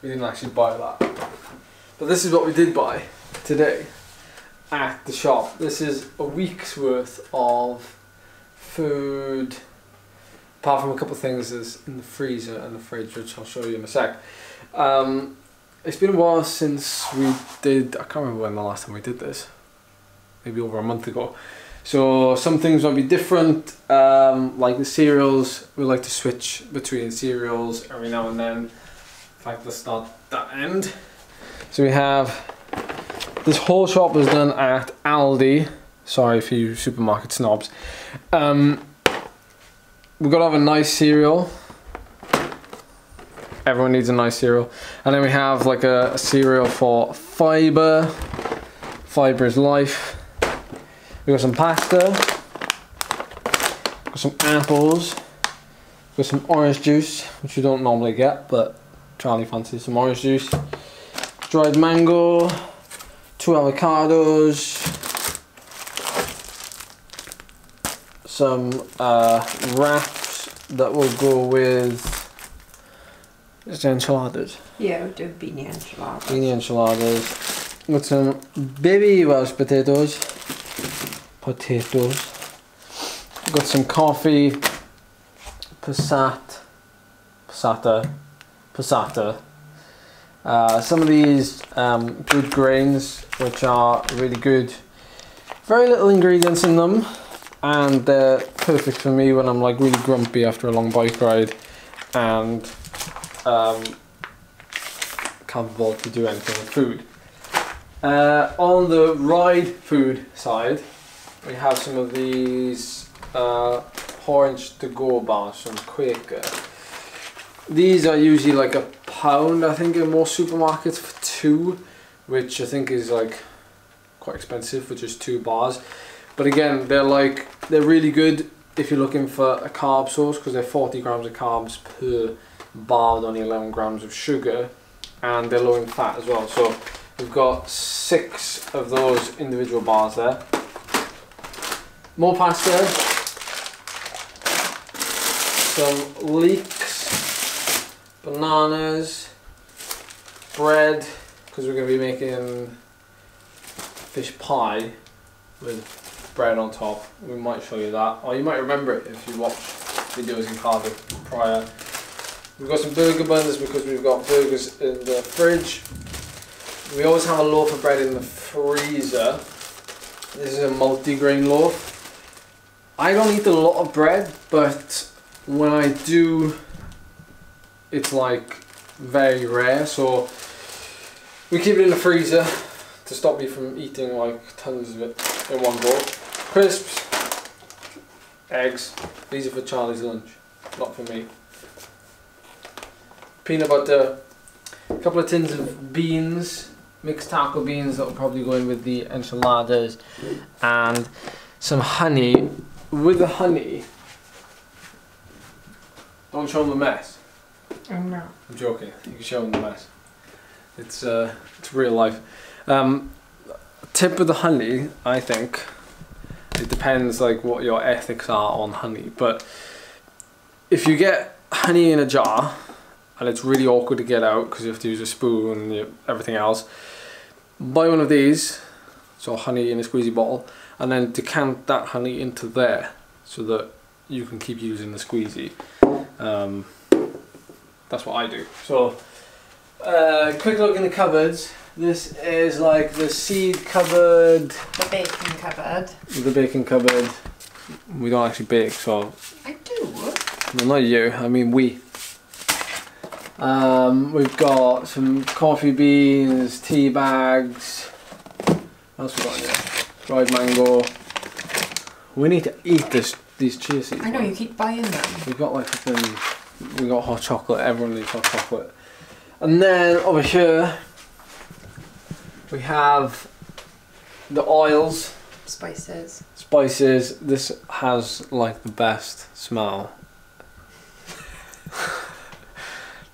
We didn't actually buy that. But this is what we did buy today at the shop. This is a week's worth of food, apart from a couple of things that's in the freezer and the fridge, which I'll show you in a sec. It's been a while since we did, I can't remember when the last time we did this, maybe over a month ago. So some things might be different, like the cereals. We like to switch between cereals every now and then. In fact, let's start that end. So we have, this whole shop was done at Aldi. Sorry for you supermarket snobs. We've got to have a nice cereal. Everyone needs a nice cereal. And then we have like a cereal for fibre. Fibre is life. We got some pasta, got some apples, got some orange juice, which you don't normally get, but Charlie fancies some orange juice. Dried mango, 2 avocados, some wraps that will go with enchiladas. Yeah, we'll do Bynea enchiladas. Bynea enchiladas. Got some baby Welsh potatoes. Got some coffee, passata. Some of these good grains, which are really good. Very little ingredients in them, and they're perfect for me when I'm like really grumpy after a long bike ride and can't be bothered to do anything with food. On the ride food side, we have some of these orange to go bars from Quaker. These are usually like £1, I think, in most supermarkets for 2, which I think is like quite expensive for just 2 bars. But again, they're really good if you're looking for a carb source, because they're 40 grams of carbs per bar with only 11 grams of sugar, and they're low in fat as well. So we've got 6 of those individual bars there. More pasta, some leeks, bananas, bread, because we're going to be making fish pie with bread on top. We might show you that, or you might remember it if you watch videos in Cardiff prior. We've got some burger buns because we've got burgers in the fridge. We always have a loaf of bread in the freezer. This is a multi-grain loaf. I don't eat a lot of bread, but when I do, it's like very rare, so we keep it in the freezer to stop me from eating like tons of it in one go. Crisps, eggs, these are for Charlie's lunch, not for me. Peanut butter, a couple of tins of beans, mixed taco beans that will probably go in with the enchiladas, and some honey. With the honey, don't show them the mess. Oh no. I'm joking, you can show them the mess. It's real life. Tip with the honey, I think, it depends like what your ethics are on honey, but if you get honey in a jar and it's really awkward to get out because you have to use a spoon and everything else, buy one of these, so honey in a squeezy bottle, and then decant that honey into there so that you can keep using the squeezy. That's what I do. So, quick look in the cupboards. This is like the seed cupboard. The baking cupboard. The baking cupboard. We don't actually bake, so... I do. Well, not you, I mean we. We've got some coffee beans, tea bags. What else we got in here? Dried mango. We need to eat these chia seeds. I know, you keep buying them. We've got like we got hot chocolate, everyone needs hot chocolate. And then over here we have the oils. Spices. Spices. This has like the best smell.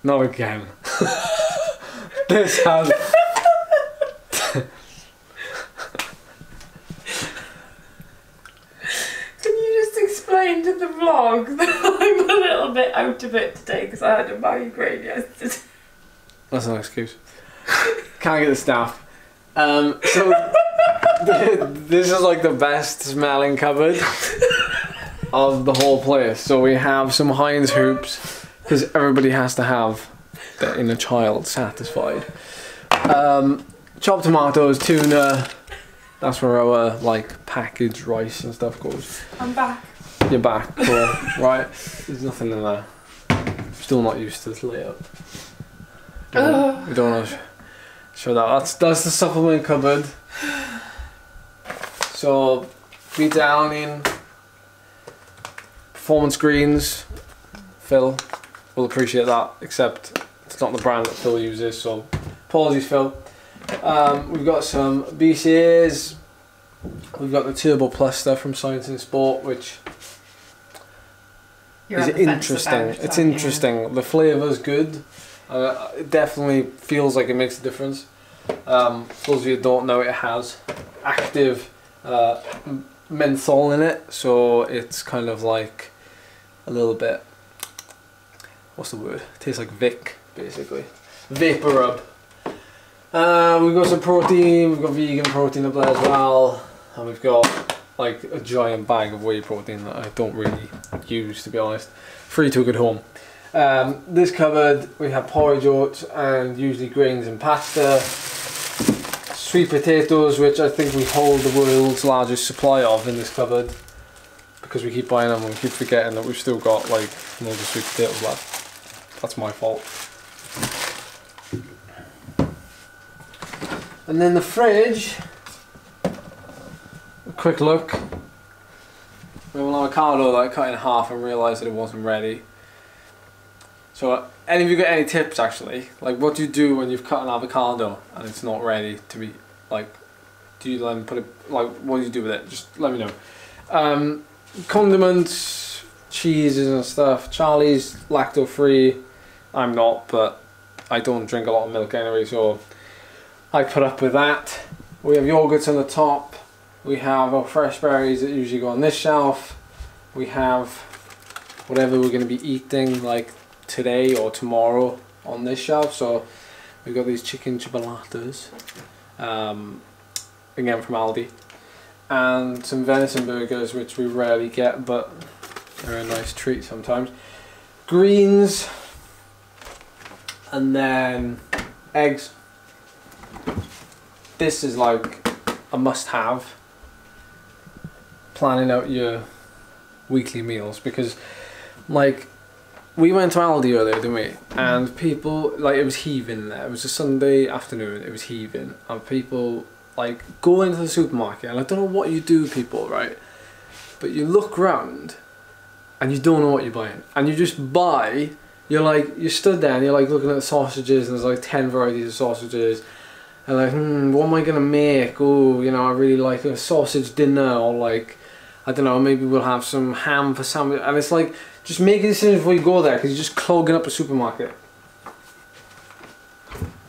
Not again. This has... Explain to the vlog that I'm a little bit out of it today because I had a migraine yesterday. That's an excuse. Can't get the staff. So this is like the best smelling cupboard of the whole place. So we have some Heinz hoops because everybody has to have their inner child satisfied. Chopped tomatoes, tuna. That's where our like packaged rice and stuff goes. I'm back. You're back, cool. Right, there's nothing in there. Still not used to this layout. We don't want to show that. That's the supplement cupboard. So, beta alanine, performance greens. Phil will appreciate that, except it's not the brand that Phil uses, so apologies, Phil. We've got some BCAs. We've got the Turbo Plus stuff from Science and Sport, which is interesting. It's interesting. The flavour's good. It definitely feels like it makes a difference. For those of you who don't know, it has active menthol in it, so it's kind of like a little bit, what's the word? It tastes like Vic, basically. Vapor rub. We've got some protein, we've got vegan protein up there as well, and we've got like a giant bag of whey protein that I don't really use, to be honest. Free took it home. This cupboard, we have porridge oats and usually grains and pasta. Sweet potatoes, which I think we hold the world's largest supply of in this cupboard, because we keep buying them and we keep forgetting that we've still got like loads of sweet potatoes left. That's my fault. And then the fridge, a quick look. We have an avocado that I cut in half and realised that it wasn't ready. So, any of you got any tips actually? Like, what do you do when you've cut an avocado and it's not ready to be, like, do you then put it, like, what do you do with it? Just let me know. Condiments, cheeses and stuff. Charlie's lacto free. I'm not, but I don't drink a lot of milk anyway, so I put up with that. We have yogurts on the top. We have our fresh berries that usually go on this shelf. We have whatever we're going to be eating, like today or tomorrow, on this shelf. So we've got these chicken chipolatas, again from Aldi, and some venison burgers, which we rarely get, but they're a nice treat sometimes. Greens, and then eggs. This is like a must-have, planning out your weekly meals, because like we went to Aldi earlier, didn't we? And people, like, it was heaving there. It was a Sunday afternoon, it was heaving, and people like go into the supermarket, and I don't know what you do, people, right? But you look round and you don't know what you're buying, and you just buy. You're like, you stood there and you're like looking at the sausages, and there's like 10 varieties of sausages. And like, what am I gonna make? Oh, you know, I really like a sausage dinner, or like, I don't know, maybe we'll have some ham for sandwich. And it's like, just make a decision before you go there, because you're just clogging up a supermarket.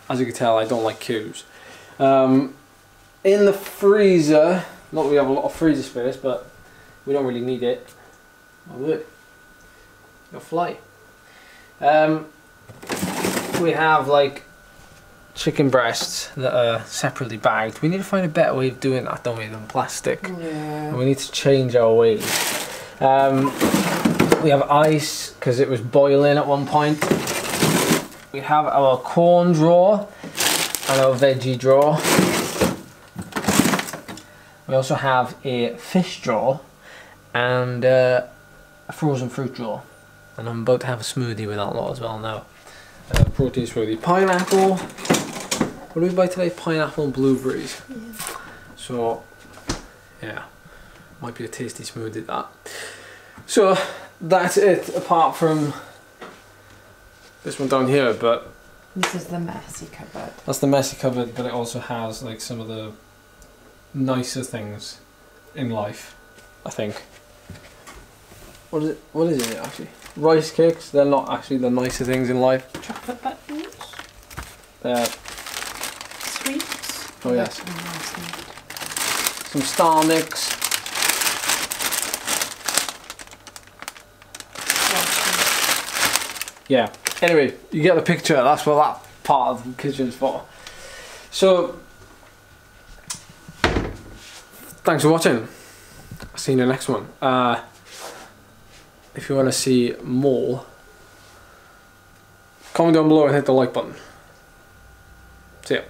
As you can tell, I don't like queues. In the freezer, not that we have a lot of freezer space, but we don't really need it. Oh look, you'll fly. We have like chicken breasts that are separately bagged. We need to find a better way of doing that, don't we, than plastic. Yeah. And we need to change our ways. We have ice, because it was boiling at one point. We have our corn drawer and our veggie drawer. We also have a fish drawer and a frozen fruit drawer. And I'm about to have a smoothie with that lot as well now. Protein smoothie. Pineapple. What did we buy today? Pineapple and blueberries. Yeah. So, yeah, might be a tasty smoothie, that. So, that's it, apart from this one down here, but... This is the messy cupboard. That's the messy cupboard, but it also has like some of the nicer things in life, I think. What is it? What is it actually? Rice cakes, they're not actually the nicer things in life. Chocolate buttons. They're... Sweets. Oh yes. Some Star Mix. Yeah. Anyway, you get the picture. That's what that part of the kitchens for. So, thanks for watching. I'll see you in the next one. If you want to see more, comment down below and hit the like button. See ya.